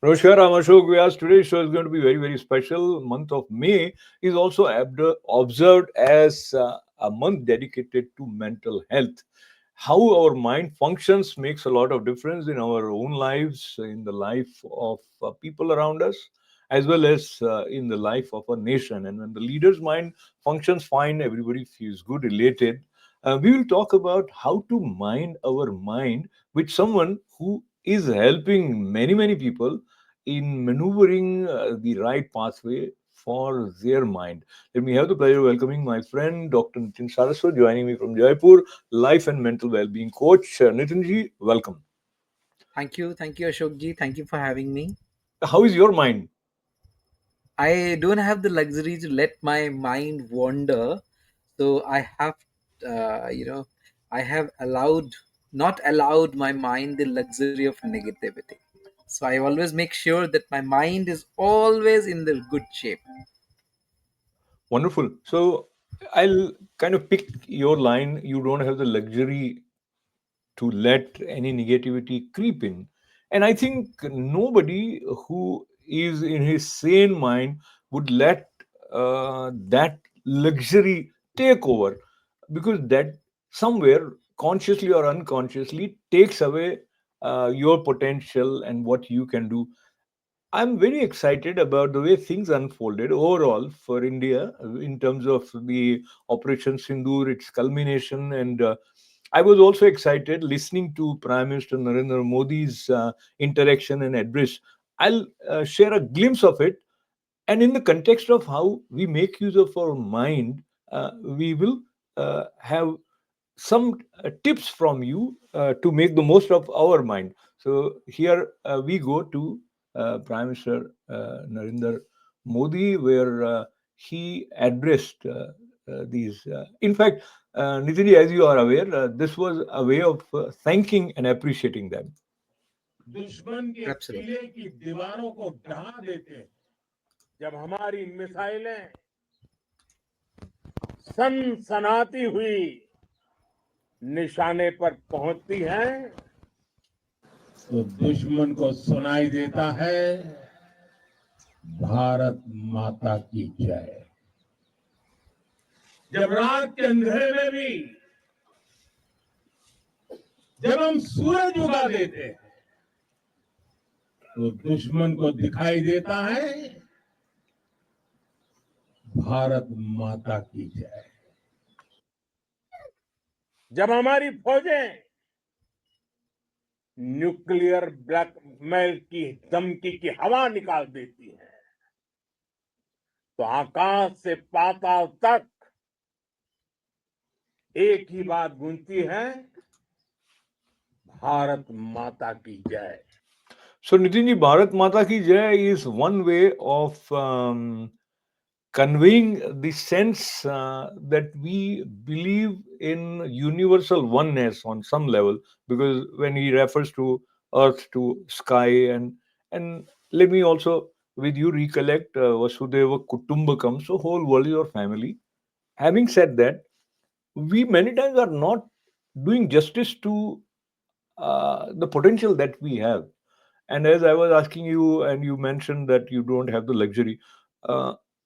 Namaskar, I'm Ashok Vyas. Today's show is going to be very, very special. Month of May is also observed as a month dedicated to mental health. How our mind functions makes a lot of difference in our own lives, in the life of people around us, as well as in the life of a nation. And when the leader's mind functions fine, everybody feels good, elated. We will talk about how to mind our mind with someone who is helping many, many people in maneuvering the right pathway for their mind. Let me have the pleasure of welcoming my friend Dr. Nitin Saraswat joining me from Jaipur, life and mental well-being coach. Nitinji, welcome. Thank you, Ashok ji. Thank you for having me. How is your mind? I don't have the luxury to let my mind wander, so I have, you know, I have not allowed my mind the luxury of negativity. So I always make sure that my mind is always in the good shape. Wonderful. So I'll kind of pick your line. You don't have the luxury to let any negativity creep in. And I think nobody who is in his sane mind would let that luxury take over, because that somewhere consciously or unconsciously takes away your potential and what you can do. I'm very excited about the way things unfolded overall for India in terms of the Operation Sindoor, its culmination. And I was also excited listening to Prime Minister Narendra Modi's interaction and address. I'll share a glimpse of it. And in the context of how we make use of our mind, we will have some tips from you to make the most of our mind. So here we go to Prime Minister Narendra Modi, where he addressed these. In fact, Nitinji, as you are aware, this was a way of thanking and appreciating them. दुश्मन के Absolutely. किले की दीवारों को ढहा देते हैं। जब हमारी मिसाइलें सनसनाती हुई निशाने पर पहुंचती हैं, तो दुश्मन को सुनाई देता है, भारत माता की जय। जब रात के अंधेरे में भी जब हम सूरज उगा देते हैं, तो दुश्मन को दिखाई देता है, भारत माता की जय। जब हमारी फौजें न्यूक्लियर ब्लैकमेल की धमकी की हवा निकाल देती है, तो आकाश से पाताल तक एक ही बात गूंजती है, भारत माता की जय। So, Nitinji, Bharat Mata Ki Jai is one way of conveying the sense that we believe in universal oneness on some level, because when he refers to earth, to sky, and let me also with you recollect Vasudeva Kutumbakam, so whole world is your family. Having said that, we many times are not doing justice to the potential that we have. And as I was asking you, and you mentioned that you don't have the luxury,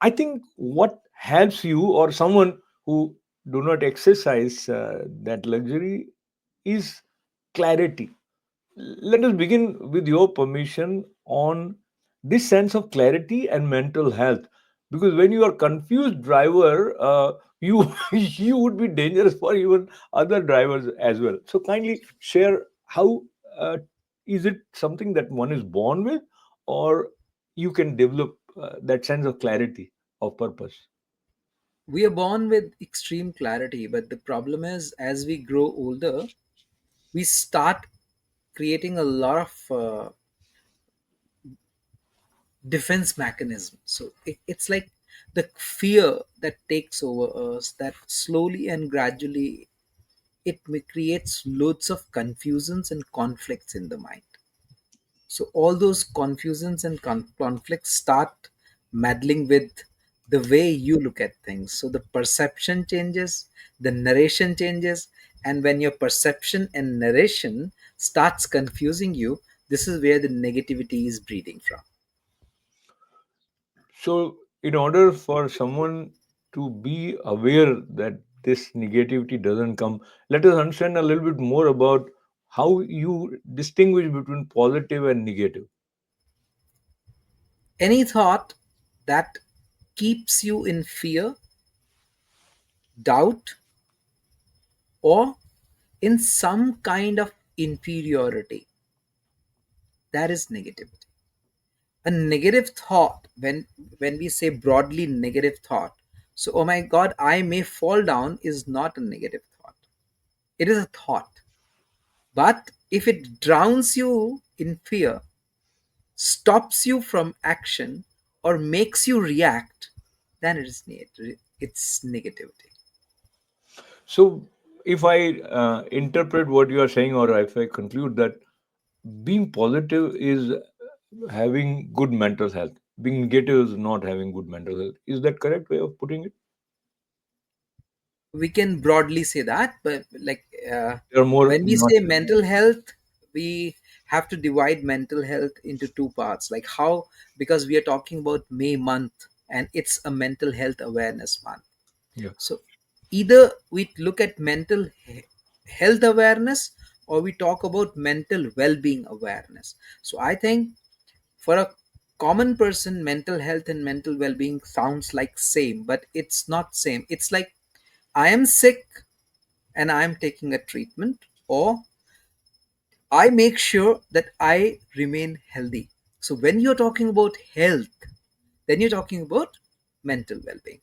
I think what helps you or someone who do not exercise that luxury is clarity. Let us begin with your permission on this sense of clarity and mental health, because when you are confused driver, you you would be dangerous for even other drivers as well. So kindly share how uh, is it something that one is born with, or you can develop that sense of clarity of purpose. We are born with extreme clarity, but the problem is, as we grow older, we start creating a lot of defense mechanism. So it's like the fear that takes over us, that slowly and gradually creates loads of confusions and conflicts in the mind. So all those confusions and conflicts start meddling with the way you look at things. So the perception changes, the narration changes, and when your perception and narration starts confusing you, This is where the negativity is breeding from. So, in order for someone to be aware that this negativity doesn't come, let us understand a little bit more about how you distinguish between positive and negative. Any thought that keeps you in fear, doubt, or in some kind of inferiority, that is negativity. A negative thought, when we say broadly negative thought, so oh my god, I may fall down, is not a negative thought. It is a thought. But if it drowns you in fear, stops you from action, or makes you react, then it is it's negativity. So, if I interpret what you are saying, or if I conclude that being positive is having good mental health, being negative is not having good mental health, is that correct way of putting it? We can broadly say that, but like, There are more when we say nuances. mental health, we have to divide mental health into two parts. Like how, because we are talking about May month and it's a mental health awareness month. Yeah. So either we look at health awareness, or we talk about mental well-being awareness. So I think for a common person, mental health and mental well-being sounds like same, but it's not same. It's like I am sick and I am taking a treatment, or I make sure that I remain healthy. So when you're talking about health, then you're talking about mental well-being.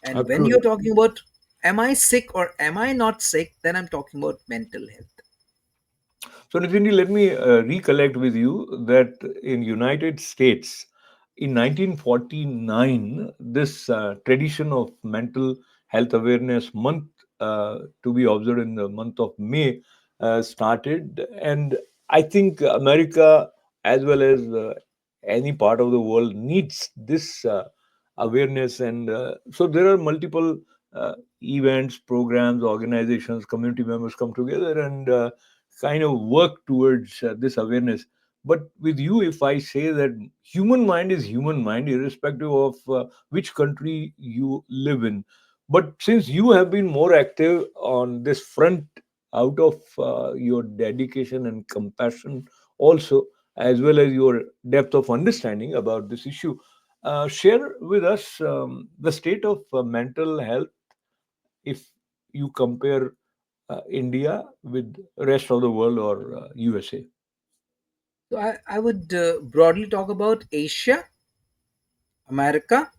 And when you're Absolutely. talking about am I sick or am I not sick, then I'm talking about mental health. So, Nitin, let me recollect with you that in United States, in 1949, this tradition of mental health awareness month to be observed in the month of May started, and I think America, as well as any part of the world, needs this awareness, and so there are multiple uh, events, programs, organizations, community members come together and kind of work towards this awareness. But with you, if I say that human mind is human mind, irrespective of which country you live in, but since you have been more active on this front out of your dedication and compassion also, as well as your depth of understanding about this issue, share with us the state of mental health if you compare India with rest of the world or USA. So I would broadly talk about Asia, America,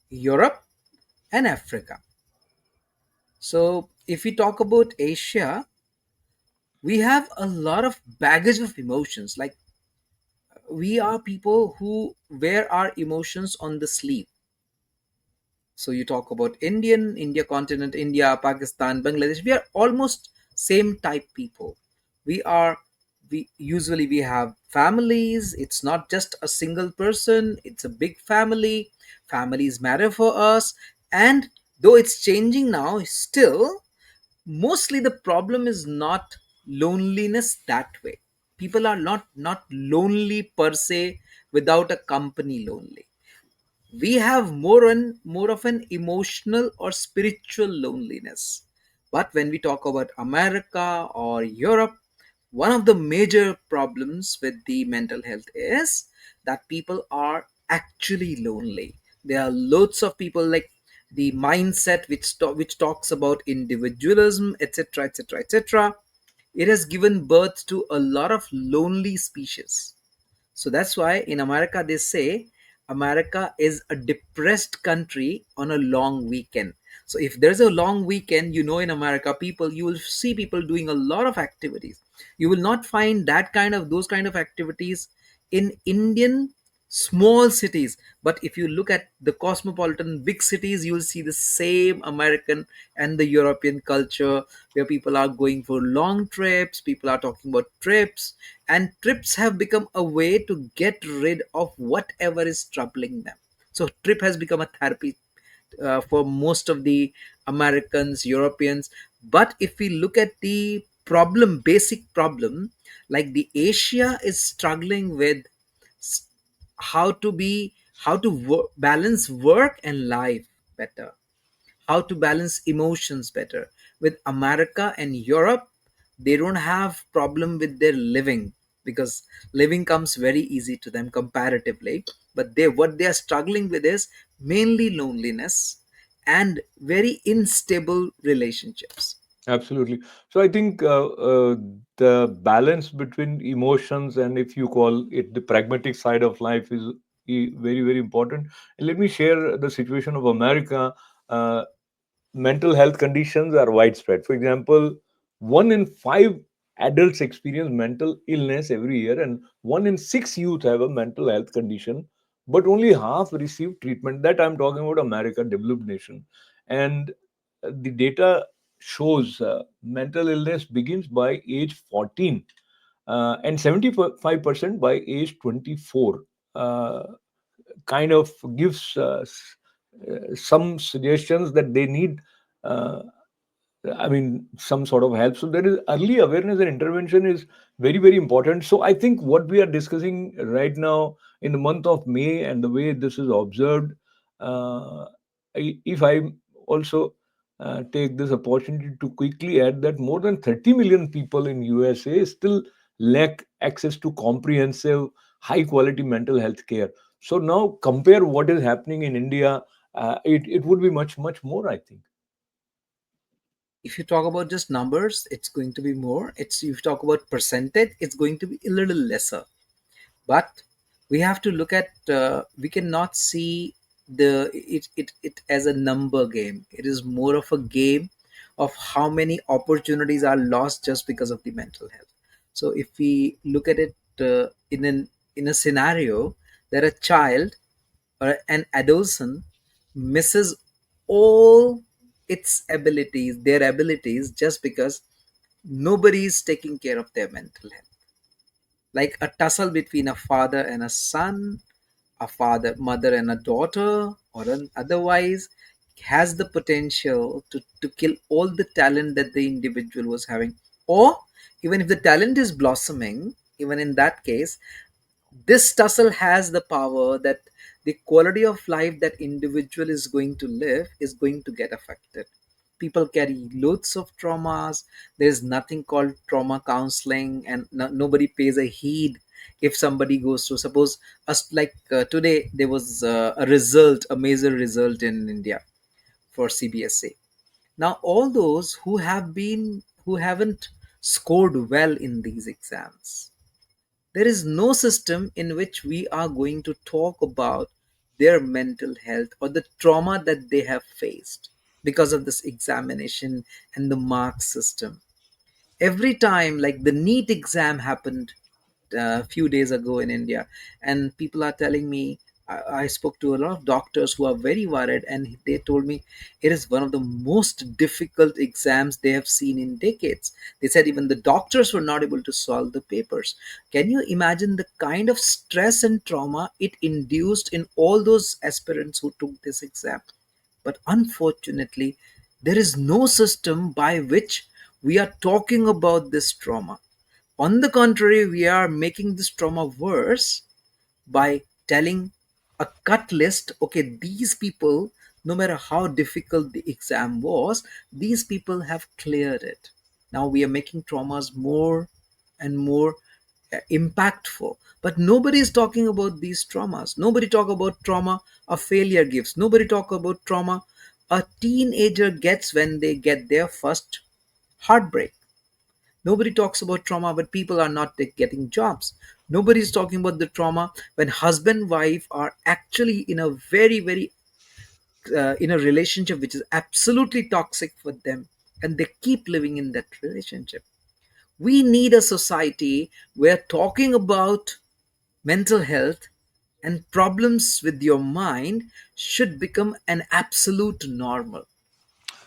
Europe, and Africa. So if we talk about Asia, we have a lot of baggage of emotions. Like we are people who wear our emotions on the sleeve. So you talk about India continent, India, Pakistan, Bangladesh. We are almost same type people. We are we usually we have families. It's not just a single person. It's a big family. Families matter for us. And though it's changing now, still mostly the problem is not loneliness that way. People are not lonely per se without a company lonely. We have more of an emotional or spiritual loneliness. But when we talk about America or Europe, one of the major problems with the mental health is that people are actually lonely. There are loads of people, like the mindset which talks about individualism, etc., etc., etc. It has given birth to a lot of lonely species. So that's why in America they say America is a depressed country on a long weekend. So if there's a long weekend, in America, you will see people doing a lot of activities. You will not find those kind of activities in Indian small cities. But if you look at the cosmopolitan big cities, you will see the same American and the European culture, where people are going for long trips, people are talking about trips, and trips have become a way to get rid of whatever is troubling them. So trip has become a therapy for most of the Americans, Europeans. But if we look at the problem, basic problem, like the Asia is struggling with s- how to be, how to balance work and life better, how to balance emotions better. With America and Europe, they don't have problem with their living, because living comes very easy to them comparatively. But they, what they are struggling with is mainly loneliness and very unstable relationships. Absolutely. So I think the balance between emotions and, if you call it, the pragmatic side of life is very, very important. And let me share the situation of America. Uh, Mental health conditions are widespread. For example, 1 in 5 adults experience mental illness every year, and 1 in 6 youth have a mental health condition, but only half receive treatment. That I'm talking about America, developed nation. And the data shows mental illness begins by age 14, and 75% by age 24. Uh, Kind of gives some suggestions that they need, uh, I mean, some sort of help. So there is early awareness and intervention is very, very important. So I think what we are discussing right now in the month of May and the way this is observed, uh, if I also take this opportunity to quickly add that more than 30 million people in USA still lack access to comprehensive, high quality mental health care. So now compare what is happening in India. It would be much, much more, I think. If you talk about just numbers, it's going to be more. It's, if you talk about percentage, it's going to be a little lesser. But we have to look at, we cannot see it as a number game. It is more of a game of how many opportunities are lost just because of the mental health. So if we look at it in a scenario that a child or an adolescent misses all its abilities, their abilities, just because nobody is taking care of their mental health, like a tussle between a father and a son, a father, mother and a daughter, or an otherwise, has the potential to kill all the talent that the individual was having. Or even if the talent is blossoming, even in that case, this tussle has the power that the quality of life that individual is going to live is going to get affected. People carry loads of traumas. There is nothing called trauma counseling, and nobody pays a heed if somebody goes through, suppose us, like today there was a result, a major result in India for CBSA. Now all those who haven't scored well in these exams, there is no system in which we are going to talk about their mental health or the trauma that they have faced because of this examination and the mark system. Every time, like the NEET exam happened a few days ago in India, and people are telling me, I spoke to a lot of doctors who are very worried, and they told me it is one of the most difficult exams they have seen in decades. They said even the doctors were not able to solve the papers. Can you imagine the kind of stress and trauma it induced in all those aspirants who took this exam? But unfortunately, there is no system by which we are talking about this trauma. On the contrary, we are making this trauma worse by telling a cut list. Okay, these people, no matter how difficult the exam was, these people have cleared it. Now we are making traumas more and more impactful, but nobody is talking about these traumas. Nobody talk about trauma a failure gives. Nobody talk about trauma a teenager gets when they get their first heartbreak. Nobody talks about trauma when people are not getting jobs. Nobody's talking about the trauma when husband wife are actually in a very in a relationship which is absolutely toxic for them, and they keep living in that relationship. We need a society where talking about mental health and problems with your mind should become an absolute normal.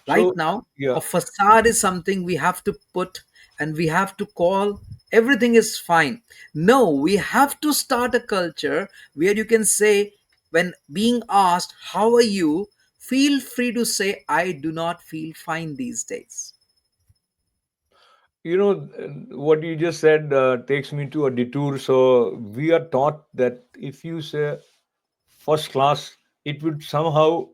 Right So, now, yeah. a facade is something we have to put, and we have to call everything is fine. No, we have to start a culture where you can say, when being asked, how are you? Feel free to say, I do not feel fine these days. What you just said takes me to a detour. So we are taught that if you say first class, it would somehow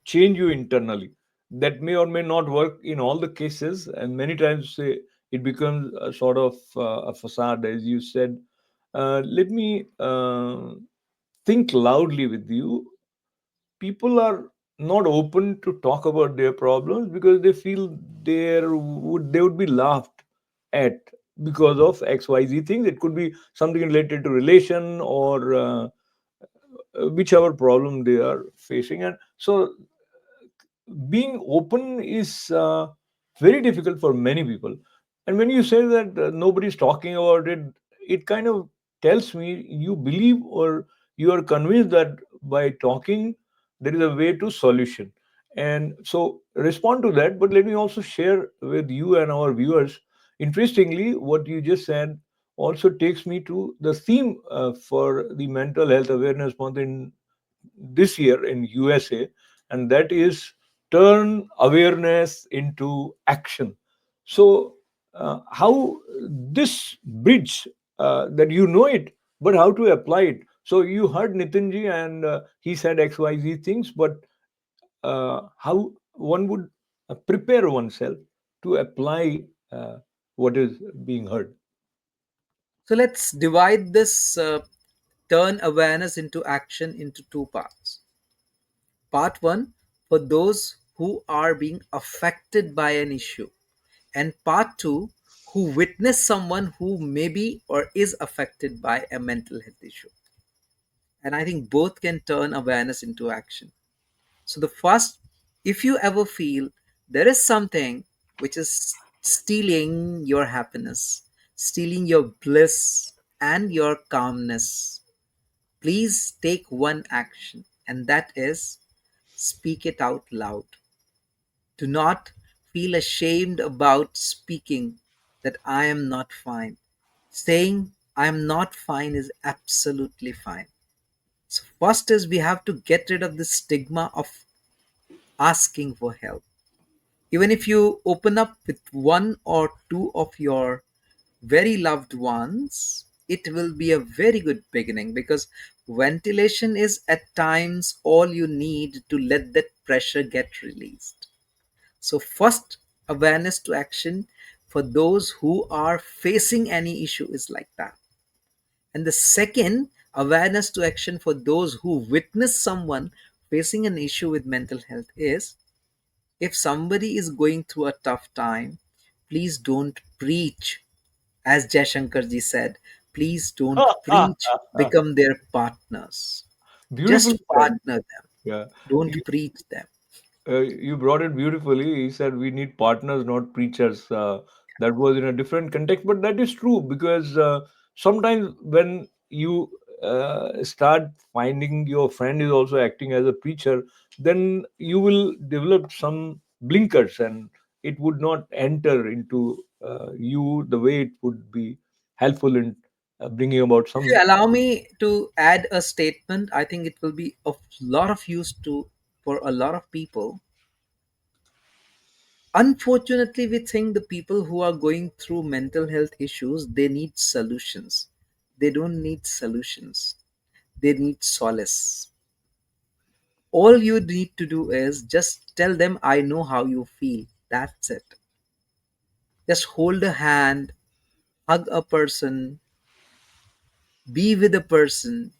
change you internally. That may or may not work in all the cases, and many times it becomes a sort of a facade, as you said. Let me think loudly with you. People are not open to talk about their problems because they feel they would be laughed at because of XYZ things. It could be something related to relation or whichever problem they are facing. And so being open is very difficult for many people. And when you say that nobody's talking about it, it kind of tells me you believe or you are convinced that by talking there is a way to solution. And so respond to that, but let me also share with you and our viewers. Interestingly, what you just said also takes me to the theme for the mental health awareness month in this year in USA, and that is turn awareness into action. So, how this bridge that you know it, but how to apply it? So, you heard Nitinji and he said XYZ things, but how one would prepare oneself to apply what is being heard. So let's divide this turn awareness into action into two parts. Part one, for those who are being affected by an issue, and part two, who witness someone who may be or is affected by a mental health issue. And I think both can turn awareness into action. So, the first, if you ever feel there is something which is stealing your happiness, stealing your bliss and your calmness, please take one action, and that is speak it out loud. Do not feel ashamed about speaking that I am not fine. Saying I am not fine is absolutely fine. So, first is we have to get rid of the stigma of asking for help. Even if you open up with one or two of your very loved ones, it will be a very good beginning because ventilation is at times all you need to let that pressure get released. So, first, awareness to action for those who are facing any issue is like that. And the second, awareness to action for those who witness someone facing an issue with mental health is if somebody is going through a tough time, please don't preach. As Jayashankarji said, please don't preach, become their partners. Beautiful Just said. partner them, Yeah. don't preach them. You brought it beautifully. He said we need partners, not preachers. That was in a different context, but that is true because sometimes when you start finding your friend is also acting as a preacher, then you will develop some blinkers and it would not enter into you the way it would be helpful in bringing about If you some. allow me to add a statement, I think it will be of lot of use to for a lot of people. Unfortunately, we think the people who are going through mental health issues, they need solutions. They don't need solutions. They need solace. All you need to do is just tell them, I know how you feel. That's it. Just hold a hand, hug a person, be with a person.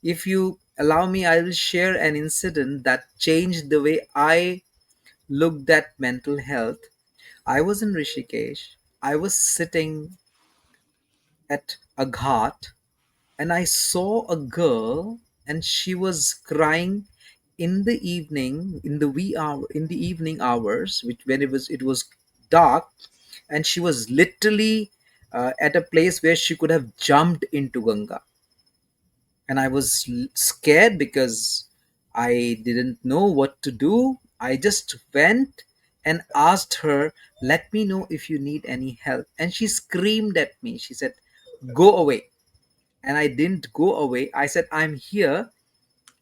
If you allow me, I will share an incident that changed the way I looked at mental health. I was in Rishikesh. I was sitting at a ghat and I saw a girl and she was crying in the evening, in the evening hours, which when it was dark, and she was literally at a place where she could have jumped into Ganga. And I was scared because I didn't know what to do. I just went and asked her, let me know if you need any help. And she screamed at me. She said, go away. And I didn't go away. I said, I'm here.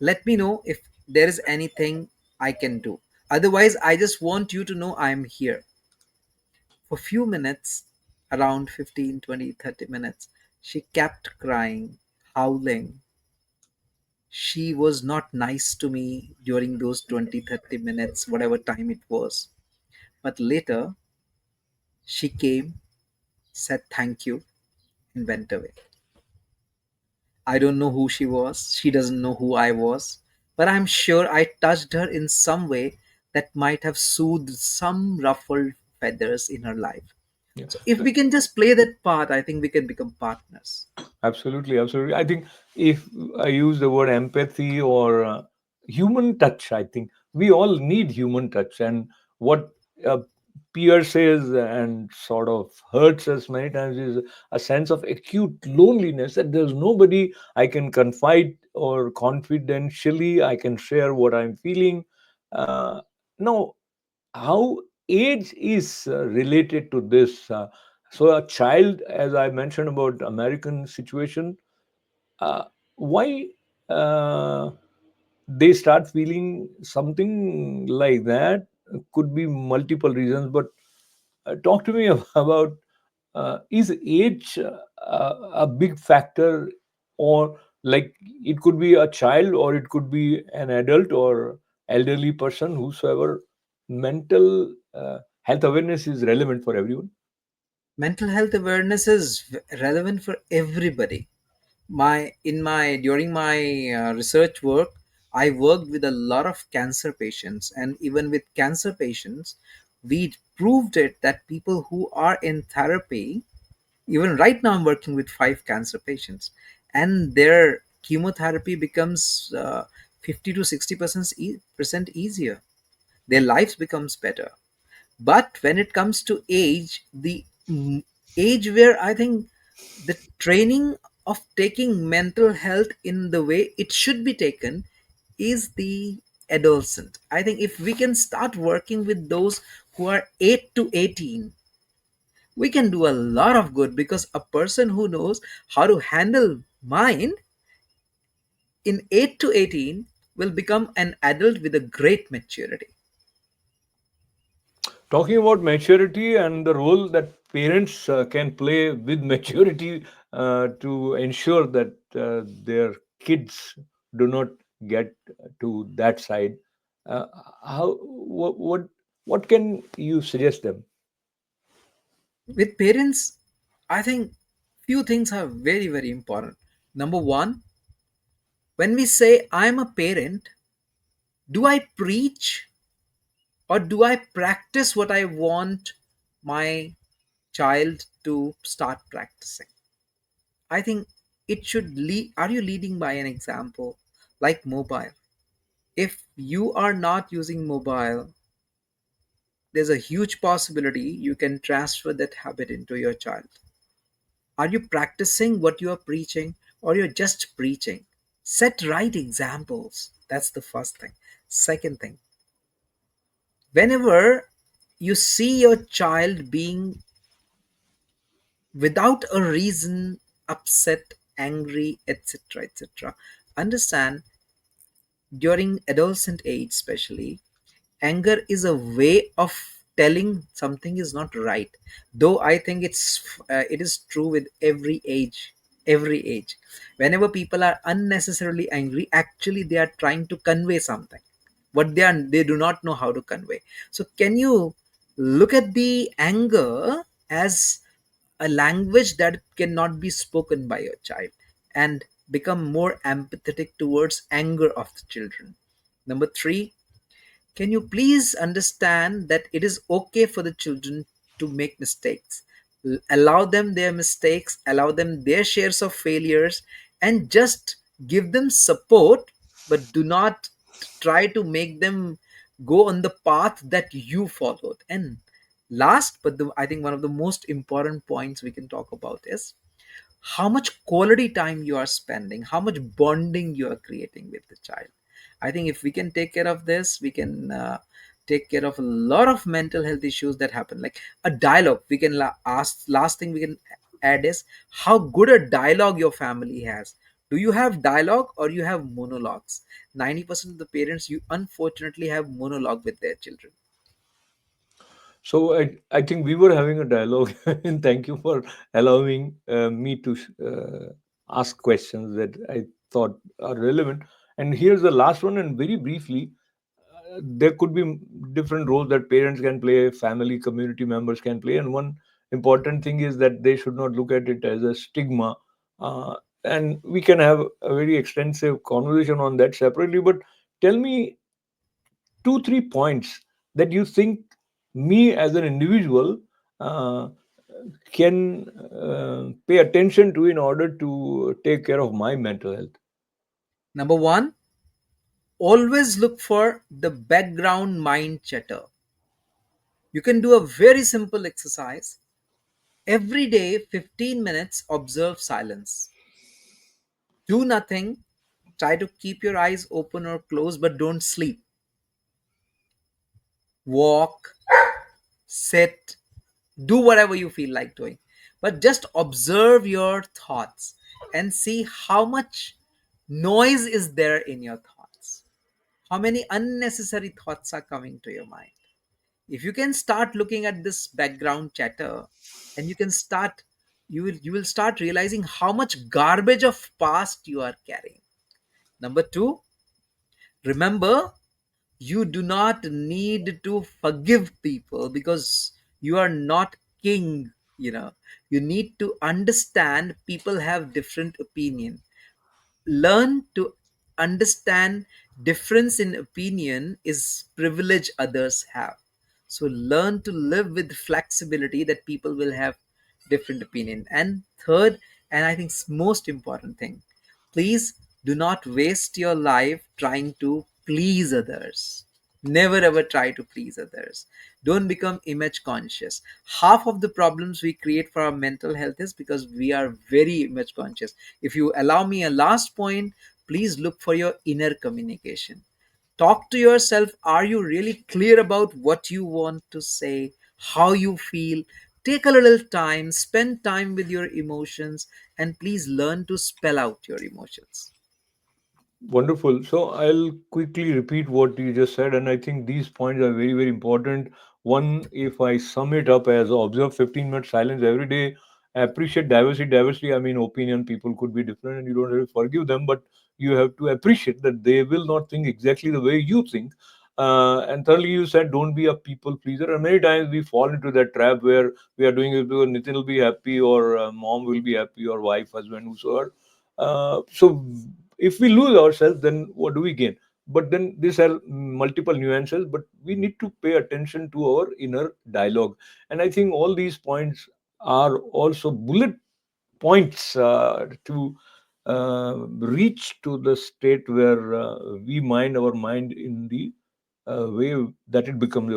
Let me know if there is anything I can do. Otherwise, I just want you to know I'm here. For few minutes, around 15, 20, 30 minutes. She kept crying, howling. She was not nice to me during those 20, 30 minutes, whatever time it was. But later, she came, said thank you, and went away. I don't know who she was. She doesn't know who I was. But I'm sure I touched her in some way that might have soothed some ruffled feathers in her life. Yeah. So if we can just play that part, I think we can become partners. Absolutely, absolutely. I think if I use the word empathy or human touch, I think we all need human touch. And what uh, pierces and sort of hurts us many times is a sense of acute loneliness that there's nobody I can confide or confidentially I can share what I'm feeling. Uh, Now, how age is related to this? So, a child, as I mentioned about American situation, uh, why uh, they start feeling something like that could be multiple reasons. But talk to me about is age a big factor, or like it could be a child or it could be an adult or elderly person, whosoever. Mental health awareness is relevant for everyone. Mental health awareness is relevant for everybody. My during my research work, I worked with a lot of cancer patients, and even with cancer patients, we proved it that people who are in therapy, even right now I'm working with 5 cancer patients, and their chemotherapy becomes 50 to 60% percent easier. Their lives becomes better. But when it comes to age, the age where I think the training of taking mental health in the way it should be taken is the adolescent. I think if we can start working with those who are 8 to 18, we can do a lot of good, because a person who knows how to handle mind in 8 to 18 will become an adult with a great maturity. Talking about maturity and the role that parents can play with maturity to ensure that their kids do not get to that side. Uh, how what can you suggest them? With parents, I think few things are very, very important. Number one, when we say I'm a parent, do I preach or do I practice what I want my child to start practicing? I think it should lead. Are you leading by an example? Like mobile. If you are not using mobile, there's a huge possibility you can transfer that habit into your child. Are you practicing what you are preaching, or you're just preaching? Set right examples. That's the first thing. Second thing, whenever you see your child being without a reason upset, angry, etc., etc., understand during adolescent age, especially, anger is a way of telling something is not right. Though I think it is true with every age. Whenever people are unnecessarily angry, actually they are trying to convey something what they do not know how to convey. So can you look at the anger as a language that cannot be spoken by your child, and become more empathetic towards anger of the children? Number 3, can you please understand that it is okay for the children to make mistakes? Allow them their mistakes, allow them their shares of failures, and just give them support, but do not try to make them go on the path that you followed. And last, but I think one of the most important points we can talk about is how much quality time you are spending, how much bonding you are creating with the child. I think if we can take care of this, we can take care of a lot of mental health issues that happen. Like a dialogue, we can ask. Last thing we can add is how good a dialogue your family has. Do you have dialogue or you have monologues? 90% of the parents, you unfortunately have monologue with their children. So I think we were having a dialogue, and thank you for allowing me to ask questions that I thought are relevant. And here's the last one, and very briefly, there could be different roles that parents can play, family, community members can play, and one important thing is that they should not look at it as a stigma. Uh, and we can have a very extensive conversation on that separately. But tell me two, 3 points that you think me as an individual uh, can pay attention to in order to take care of my mental health. Number one, always look for the background mind chatter. You can do a very simple exercise. Every day, 15 minutes, observe silence. Do nothing. Try to keep your eyes open or closed, but don't sleep. Walk, sit, do whatever you feel like doing. But just observe your thoughts and see how much noise is there in your thoughts. How many unnecessary thoughts are coming to your mind. If you can start looking at this background chatter, and you will start realizing how much garbage of past you are carrying. Number 2, remember, you do not need to forgive people because you are not king. You need to understand people have different opinion. Learn to understand difference in opinion is privilege others have. So learn to live with flexibility that people will have different opinion. And third, and I think most important thing, please do not waste your life trying to please others. Never ever try to please others. Don't become image conscious. Half of the problems we create for our mental health is because we are very image conscious. If you allow me a last point, please look for your inner communication. Talk to yourself. Are you really clear about what you want to say, how you feel? Take a little time, spend time with your emotions, and please learn to spell out your emotions. Wonderful. So I'll quickly repeat what you just said, and I think these points are very, very important. One, if I sum it up as observe 15 minutes silence every day, appreciate diversity. Diversity, I mean, opinion, people could be different, and you don't have to forgive them, but you have to appreciate that they will not think exactly the way you think. And thirdly, you said don't be a people pleaser. And many times we fall into that trap where we are doing it because Nitin will be happy, or mom will be happy, or wife, husband, whosoever. So if we lose ourselves, then what do we gain? But then these are multiple nuances, but we need to pay attention to our inner dialogue. And I think all these points are also bullet points to reach to the state where we mind our mind in the way that it becomes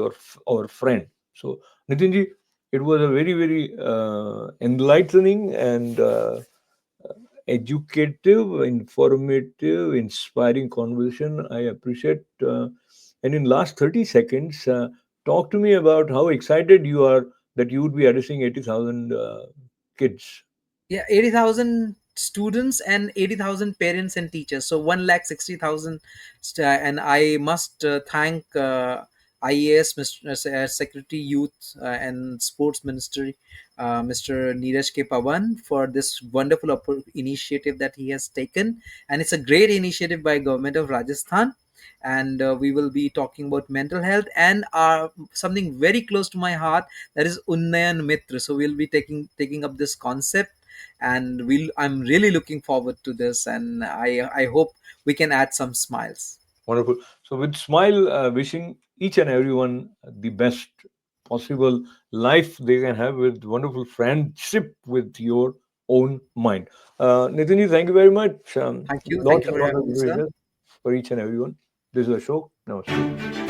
our friend. So, Nitinji, it was a very, very enlightening and educative, informative, inspiring conversation. I appreciate. And in last 30 seconds, talk to me about how excited you are that you would be addressing 80,000 kids. Yeah, 80,000 students and 80,000 parents and teachers. So 1,60,000. And I must thank IAS, Mr. Secretary Youth and Sports Ministry, Mr. Neeraj K. Pawan, for this wonderful initiative that he has taken. And it's a great initiative by Government of Rajasthan. And we will be talking about mental health and something very close to my heart, that is Unnayan Mitra. So we'll be taking up this concept, and I'm really looking forward to this, and I hope we can add some smiles. Wonderful. So, with smile, wishing each and everyone the best possible life they can have with wonderful friendship with your own mind. Nitinji, thank you very much. Thank you Lots and for lots having of me, good sir. wishes for each and everyone. This is Ashok. Namaste.